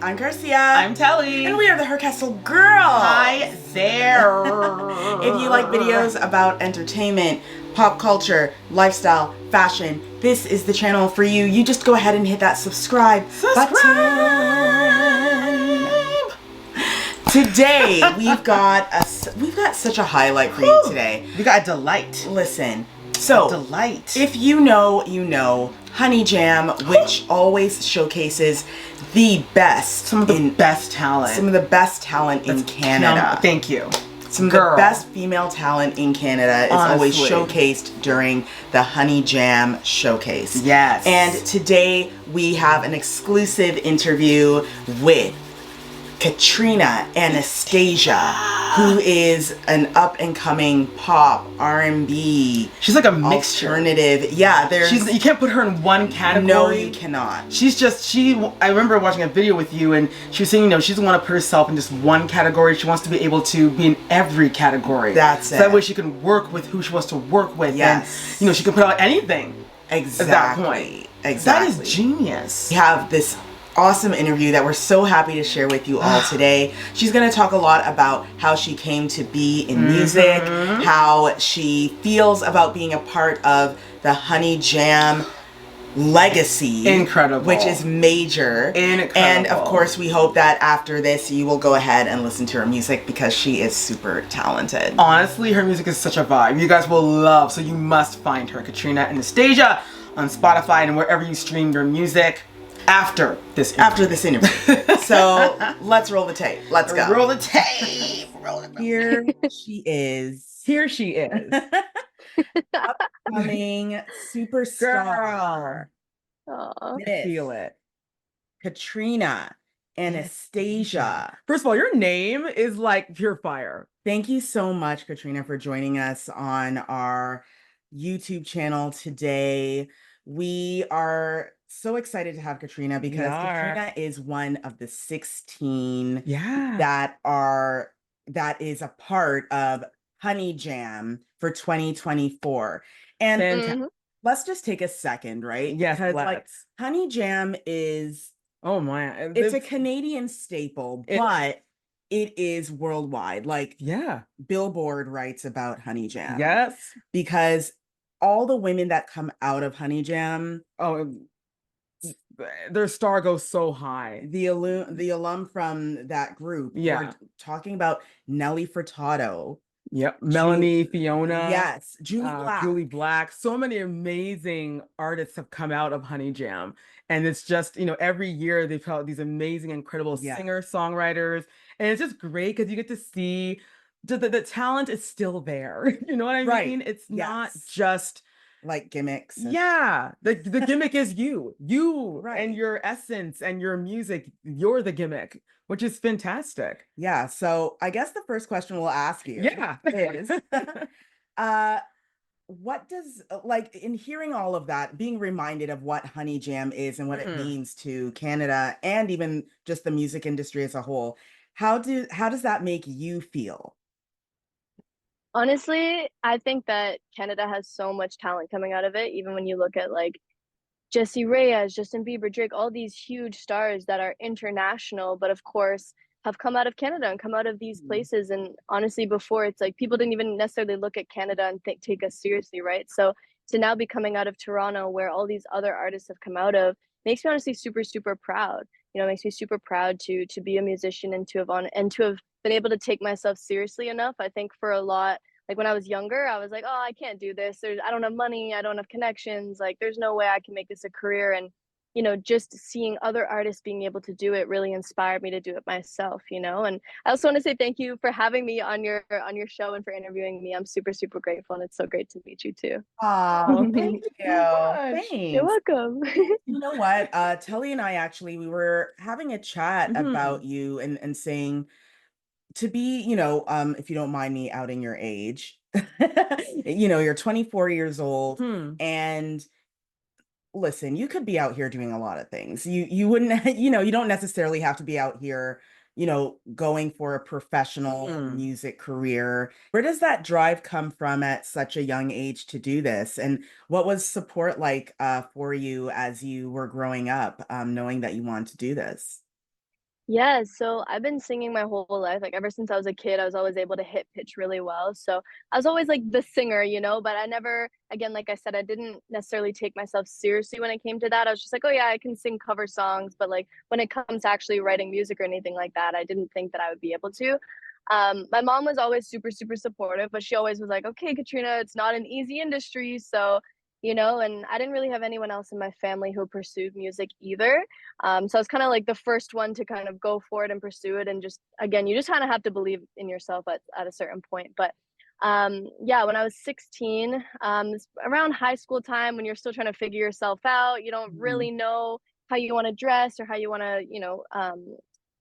I'm Garcia. I'm Telly. And we are the HerCastleGirls. Hi there. If you like videos about entertainment, pop culture, lifestyle, fashion, this is the channel for you. You just go ahead and hit that subscribe button. Today, we've got such a highlight for you today. We got a delight. Listen. So, delight. If you know, you know. Honey Jam, which always showcases the best. Some of the best talent. Some of the best talent in Canada. Thank you. Some of the best female talent in Canada is always showcased during the Honey Jam showcase. Yes. And today we have an exclusive interview with Katrina Anastasia, who is an up-and-coming pop, R&B. She's like a mixture. Alternative. Yeah, you can't put her in one category. No, you cannot. I remember watching a video with you, and she was saying, she doesn't want to put herself in just one category. She wants to be able to be in every category. That's it. So that way she can work with who she wants to work with. Yes. And, she can put out anything. Exactly. At that point. Exactly. That is genius. We have this awesome interview that we're so happy to share with you all today. She's going to talk a lot about how she came to be in music, how she feels about being a part of the Honey Jam legacy. Incredible. Which is major. Incredible. And of course, we hope that after this, you will go ahead and listen to her music because she is super talented. Honestly, her music is such a vibe. You guys will love, so you must find her, Katrina Anastasia, on Spotify and wherever you stream your music. After this interview. So let's roll the tape. Let's go. Roll the tape. Here she is. Here she is. Upcoming superstar. Feel it. Katrina Anastasia. First of all, your name is like pure fire. Thank you so much, Katrina, for joining us on our YouTube channel today. We are so excited to have Katrina because Katrina is one of the 16 that is a part of Honey Jam for 2024. And let's just take a second, right? Yes, let's. Honey Jam is it's a Canadian staple, but it is worldwide. Billboard writes about Honey Jam. Yes. Because all the women that come out of Honey Jam, their star goes so high. The alum from that group. We're talking about Nelly Furtado. Yep. Melanie Fiona. Yes. Jully Black. So many amazing artists have come out of Honey Jam. And it's just, every year they've got these amazing, incredible singers, songwriters. And it's just great because you get to see the talent is still there. You know what I mean? It's not just like gimmicks. The gimmick is you and your essence and your music. You're the gimmick, which is fantastic. Yeah. So I guess the first question we'll ask you is, what does, in hearing all of that, being reminded of what Honey Jam is and what it means to Canada and even just the music industry as a whole, how does that make you feel? Honestly, I think that Canada has so much talent coming out of it. Even when you look at Jessie Reyes, Justin Bieber, Drake, all these huge stars that are international, but of course have come out of Canada and come out of these places. And honestly, before it's people didn't even necessarily look at Canada and take us seriously, right? So to now be coming out of Toronto, where all these other artists have come out of, makes me honestly super, super proud. It makes me super proud to be a musician and to have been able to take myself seriously enough. I think for a lot, when I was younger, I was like, oh, I can't do this. I don't have money. I don't have connections. There's no way I can make this a career. And, just seeing other artists being able to do it really inspired me to do it myself, And I also want to say thank you for having me on your show and for interviewing me. I'm super, super grateful. And it's so great to meet you too. Oh, thank you. Thanks. You're welcome. You know what? Telly and I we were having a chat about you and saying, to be, if you don't mind me outing your age, you're 24 years old and listen, you could be out here doing a lot of things. You wouldn't, you don't necessarily have to be out here, going for a professional music career. Where does that drive come from at such a young age to do this? And what was support like for you as you were growing up, knowing that you wanted to do this? Yeah, so I've been singing my whole life. Like ever since I was a kid, I was always able to hit pitch really well. So I was always like the singer, you know, but I never, again, like I said, I didn't necessarily take myself seriously when it came to that. I was just like, oh yeah, I can sing cover songs. But like when it comes to actually writing music or anything like that, I didn't think that I would be able to. My mom was always super, super supportive, but she always was like, okay, Katrina, it's not an easy industry. So, you know, and I didn't really have anyone else in my family who pursued music either. So I was kind of like the first one to kind of go for it and pursue it. And just, again, you just kind of have to believe in yourself at a certain point. But yeah, when I was 16, around high school time, when you're still trying to figure yourself out, you don't Mhm. really know how you want to dress or how you want to,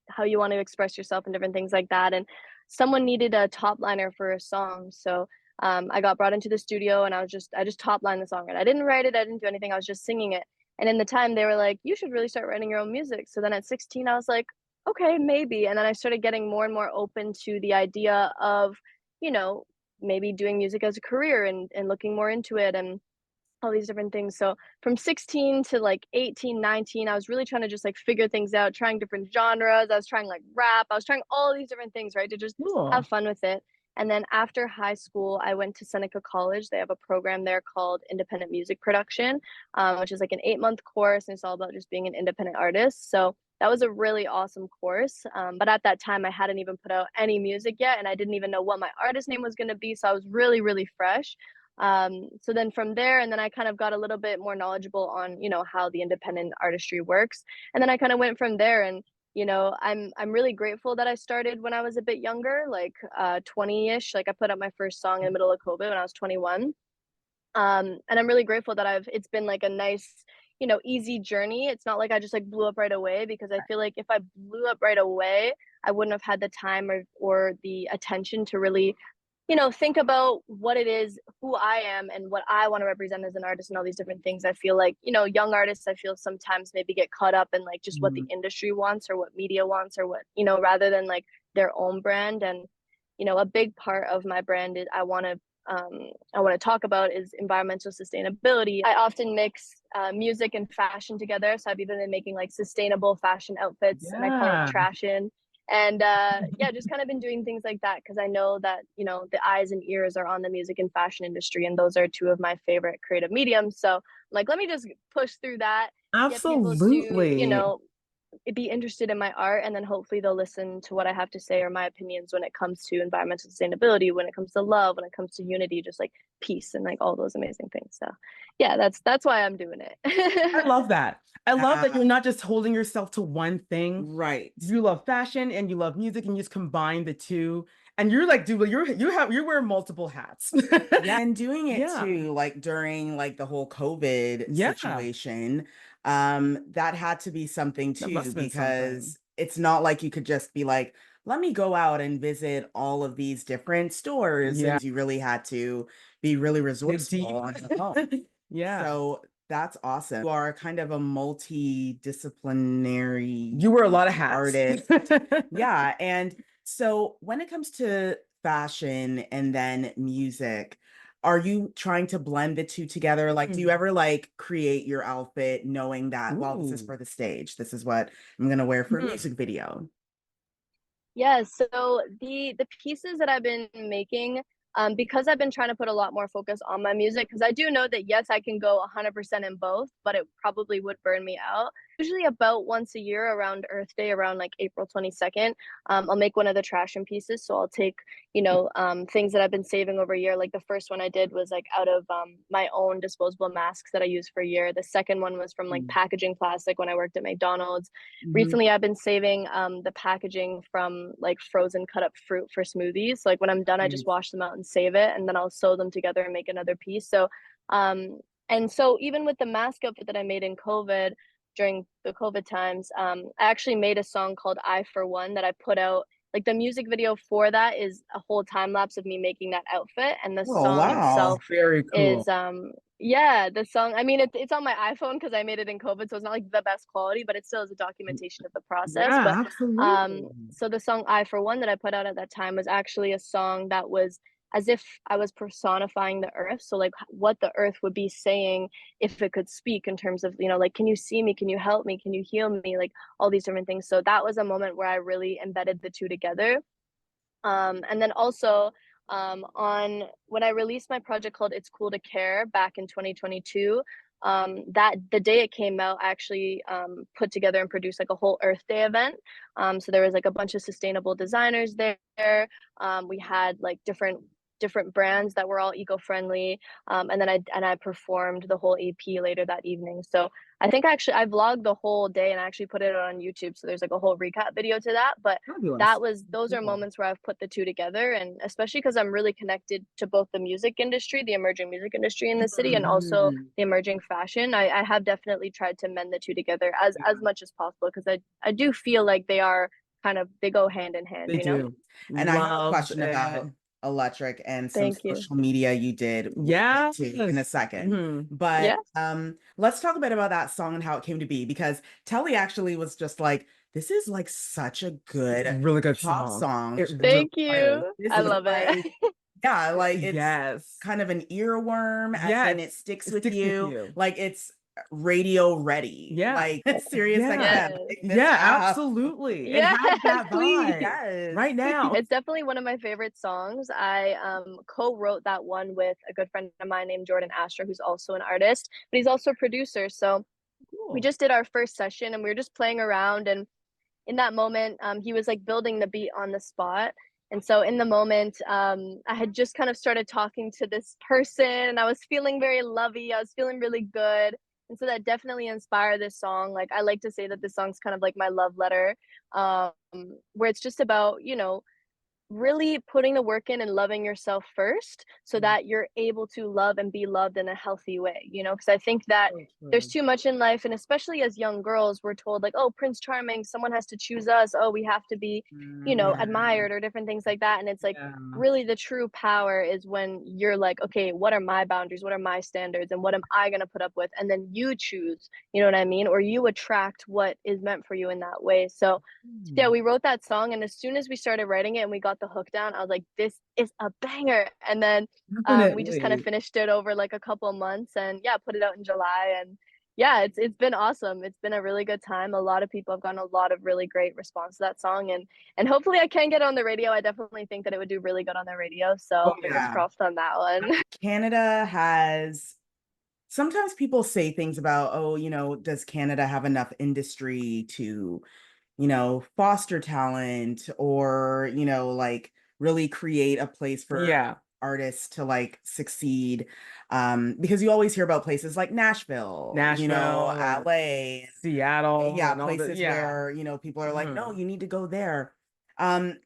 how you want to express yourself and different things like that. And someone needed a top liner for a song. So I got brought into the studio and I just top lined the song. And I didn't write it, I didn't do anything, I was just singing it. And in the time, they were like, you should really start writing your own music. So then at 16, I was like, okay, maybe. And then I started getting more and more open to the idea of, you know, maybe doing music as a career and looking more into it and all these different things. So from 16 to like 18, 19, I was really trying to just like figure things out, trying different genres. I was trying like rap. I was trying all these different things, right? To just have Cool. fun with it. And then after high school, I went to Seneca College. They have a program there called Independent Music Production, which is like an 8-month course. And it's all about just being an independent artist. So that was a really awesome course. But at that time, I hadn't even put out any music yet. And I didn't even know what my artist name was going to be. So I was really, really fresh. So then from there, and then I kind of got a little bit more knowledgeable on, you know, how the independent artistry works. And then I kind of went from there. And you know, I'm really grateful that I started when I was a bit younger, like 20-ish. Like I put up my first song in the middle of COVID when I was 21. And I'm really grateful that it's been like a nice, you know, easy journey. It's not like I just like blew up right away, because I feel like if I blew up right away, I wouldn't have had the time or the attention to really, you know, think about what it is, who I am and what I want to represent as an artist and all these different things. I feel like, you know, young artists, I feel sometimes maybe get caught up in like just what the Mhm. industry wants or what media wants or what, you know, rather than like their own brand. And, you know, a big part of my brand is I want to talk about is environmental sustainability. I often mix music and fashion together. So I've even been making like sustainable fashion outfits, and I call it Yeah. trashin. And yeah, just kind of been doing things like that because I know that, you know, the eyes and ears are on the music and fashion industry, and those are two of my favorite creative mediums. So like, let me just push through that, get people to, you Absolutely. know, be interested in my art, and then hopefully they'll listen to what I have to say or my opinions when it comes to environmental sustainability, when it comes to love, when it comes to unity, just like peace and like all those amazing things. So yeah, that's why I'm doing I it. love that. I love that Ah, you're not just holding yourself to one thing. right. You love fashion and you love music, and you just combine the two. And you're like, dude, you wear multiple hats. Yeah, and doing it Yeah. too, like during like the whole COVID Yeah. situation, that had to be something That must too, have been something. because it's not like you could just be like, let me go out and visit all of these different stores, Yeah. and you really had to be really Dig resourceful deep. on your own. Yeah. So that's awesome. You are kind of a multidisciplinary You wear a lot of hats. artist. Yeah, and so when it comes to fashion and then music, are you trying to blend the two together? Like, do you Mm. ever like create your outfit knowing that, well, this is Ooh. for the stage, this is what I'm gonna wear for a Mhm. music video? Yeah, so the pieces that I've been making, because I've been trying to put a lot more focus on my music, because I do know that yes, I can go 100% in both, but it probably would burn me out. Usually about once a year around Earth Day, around like April 22nd, I'll make one of the trash and pieces. So I'll take, you know, things that I've been saving over a year. Like the first one I did was like out of my own disposable masks that I use for a year. The second one was from like Mm. packaging plastic when I worked at McDonald's. Mhm. Recently I've been saving the packaging from like frozen cut up fruit for smoothies. So like when I'm done, I just Nice. wash them out and save it, and then I'll sew them together and make another piece. So and so even with the mask outfit that I made in COVID, during the COVID times, I actually made a song called I for One that I put out. Like the music video for that is a whole time lapse of me making that outfit, and the Oh, song wow. itself Very is cool. yeah, the song, I mean, it's on my iPhone because I made it in COVID, so it's not like the best quality, but it still is a documentation of the process. But Yeah, absolutely. so the song I for One that I put out at that time was actually a song that was as if I was personifying the earth. So like what the earth would be saying if it could speak, in terms of, you know, like, can you see me? Can you help me? Can you heal me? Like all these different things. So that was a moment where I really embedded the two together. And then also, on when I released my project called It's Cool to Care back in 2022, that the day it came out, I actually put together and produced like a whole Earth Day event. So there was like a bunch of sustainable designers there. We had like different brands that were all eco-friendly, and then I performed the whole EP later that evening. So I think actually I vlogged the whole day and I actually put it on YouTube, so there's like a whole recap video to that. But those are moments where I've put the two together, and especially because I'm really connected to both the music industry, the emerging music industry in the city, and also the emerging fashion. I have definitely tried to mend the two together as much as possible, because I do feel like they go hand in hand, They you know? do. And I have a question about Electric and some Thank you. social media you did in a second. But let's talk a bit about that song and how it came to be, because Telly actually was just like, this is like such a good, really good pop song. Thank you. I love it. Yeah, like it's kind of an earworm, and it sticks with you. Like it's radio ready. Yeah. Like serious absolutely. It has that vibe. Yes. Right now. It's definitely one of my favorite songs. I co-wrote that one with a good friend of mine named Jordan Astor, who's also an artist, but he's also a producer. So we just did our first session and we were just playing around, and in that moment, he was like building the beat on the spot. And so in the moment, I had just kind of started talking to this person and I was feeling very lovey. I was feeling really good. And so that definitely inspired this song. Like I like to say that this song's kind of like my love letter, where it's just about, you know, really putting the work in and loving yourself first, so that you're able to love and be loved in a healthy way, you know? Because I think that there's too much in life, and especially as young girls, we're told like, oh, Prince Charming, someone has to choose us, oh, we have to be, you know, admired, or different things like that. And it's like really the true power is when you're like, okay, what are my boundaries, what are my standards, and what am I going to put up with, and then you choose, you know what I mean, or you attract what is meant for you in that way. So yeah, we wrote that song, and as soon as we started writing it and we got the hook down, I was like, this is a banger. And then we just kind of finished it over like a couple months, and yeah, put it out in July. And yeah, it's been awesome. It's been a really good time. A lot of people have gotten a lot of really great response to that song, and hopefully I can get on the radio. I definitely think that it would do really good on the radio, so fingers crossed on that one. Canada has, sometimes people say things about, oh, you know, does Canada have enough industry to, you know, foster talent, or, you know, like really create a place for artists to like succeed, because you always hear about places like Nashville, you know, LA, Seattle, places where, you know, people are like, no, you need to go there.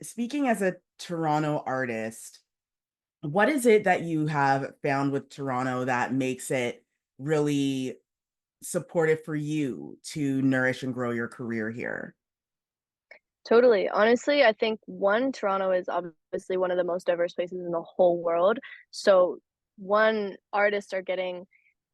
Speaking as a Toronto artist, what is it that you have found with Toronto that makes it really supportive for you to nourish and grow your career here? Totally. Honestly, I think Toronto is obviously one of the most diverse places in the whole world. So artists are getting,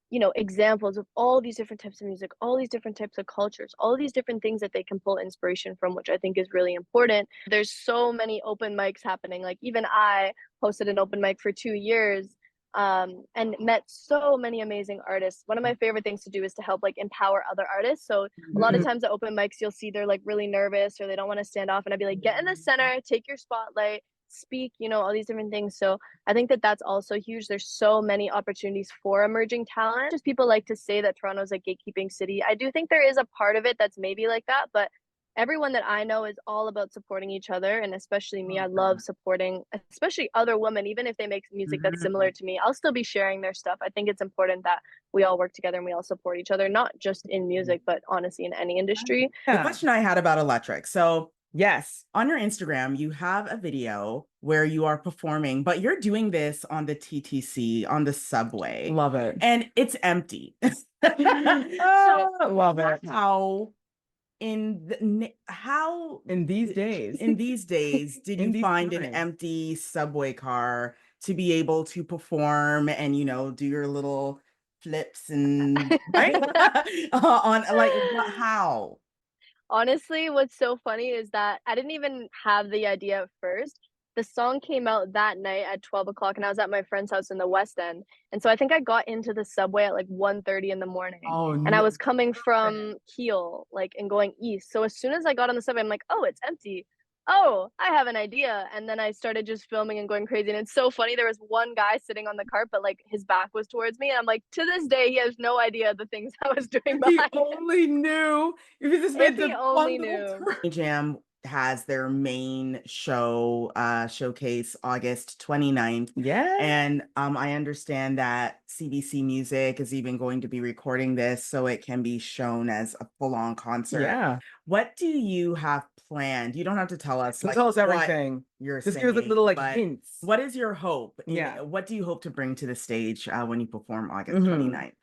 you know, examples of all these different types of music, all these different types of cultures, all these different things that they can pull inspiration from, which I think is really important. There's so many open mics happening. Like even I hosted an open mic for 2 years, and met so many amazing artists. One of my favorite things to do is to help like empower other artists. So a lot of times at open mics, you'll see they're like really nervous or they don't want to stand off, and I'd be like, get in the center, take your spotlight, speak, you know, all these different things. So I think that that's also huge. There's so many opportunities for emerging talent. Just people like to say that Toronto's a gatekeeping city. I do think there is a part of it that's maybe like that, but everyone that I know is all about supporting each other. And especially me, I love supporting, especially other women. Even if they make music that's similar to me, I'll still be sharing their stuff. I think it's important that we all work together and we all support each other, not just in music, but honestly in any industry. The question I had about Electric. So yes, on your Instagram, you have a video where you are performing, but you're doing this on the TTC, on the subway. Love it. And it's empty. Love it. How in these days did you find an empty subway car to be able to perform and, you know, do your little flips and on like how? Honestly, what's so funny is that I didn't even have the idea at first. the song came out that night at 12 o'clock, and I was at my friend's house in the West End. And so I think I got into the subway at like 1:30 in the morning. Oh And I no. was coming from Kiel, like, and going east. So as soon as I got on the subway, I'm like, oh, it's empty. Oh, I have an idea. And then I started just filming and going crazy. And it's so funny. There was one guy sitting on the cart, but like his back was towards me. And I'm like, to this day, he has no idea the things I was doing He behind him. only knew if he just made If he the only one little knew. turn. Jam has their main show showcase August 29th. Yeah. And I understand that CBC Music is even going to be recording this so it can be shown as a full-on concert. Yeah. What do you have planned? You don't have to tell us Like, tell us everything. You're just saying, give us a little like hints. What is your hope? Yeah. What do you hope to bring to the stage when you perform August 29th?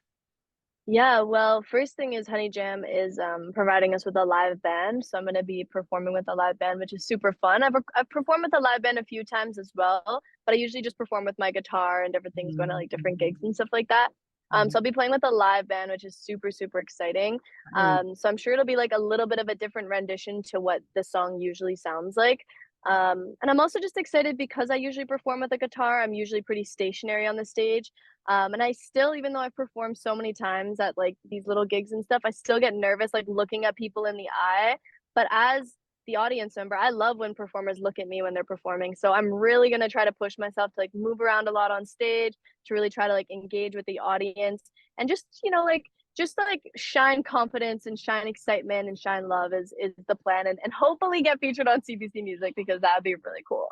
Yeah, well, first thing is Honey Jam is providing us with a live band. So I'm going to be performing with a live band, which is super fun. I've performed with a live band a few times as well, but I usually just perform with my guitar and different things, going to like different gigs and stuff like that. So I'll be playing with a live band, which is super, super exciting. So I'm sure it'll be like a little bit of a different rendition to what the song usually sounds like. And I'm also just excited because I usually perform with a guitar. I'm usually pretty stationary on the stage. And I still, even though I've performed so many times at like these little gigs and stuff, I still get nervous like looking at people in the eye. But as the audience member, I love when performers look at me when they're performing. So I'm really going to try to push myself to like move around a lot on stage, to really try to like engage with the audience and just, just like shine confidence and shine excitement and shine love is the plan, and hopefully get featured on CBC Music, because that would be really cool.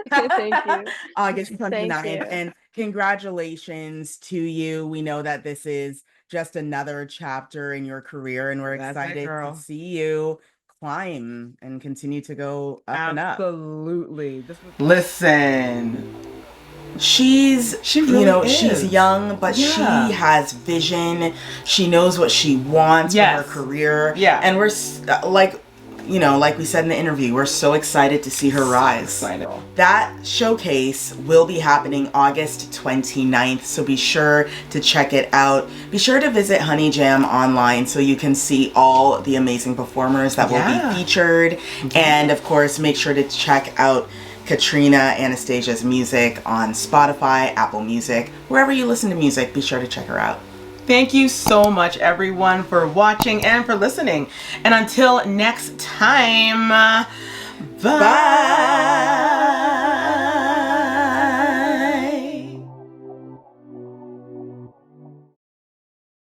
Thank you. August 29th. Thank you. And congratulations to you. We know that this is just another chapter in your career, and we're excited to see you climb and continue to go up and up. Absolutely. Listen. She really she's young, but she has vision. She knows what she wants for her career. Yeah. And we're like we said in the interview, we're so excited to see her rise. That showcase will be happening August 29th, so be sure to check it out. Be sure to visit Honey Jam online so you can see all the amazing performers that will be featured. And of course, make sure to check out Katrina Anastasia's music on Spotify, Apple Music, wherever you listen to music. Be sure to check her out. Thank you so much, everyone, for watching and for listening. And until next time, bye.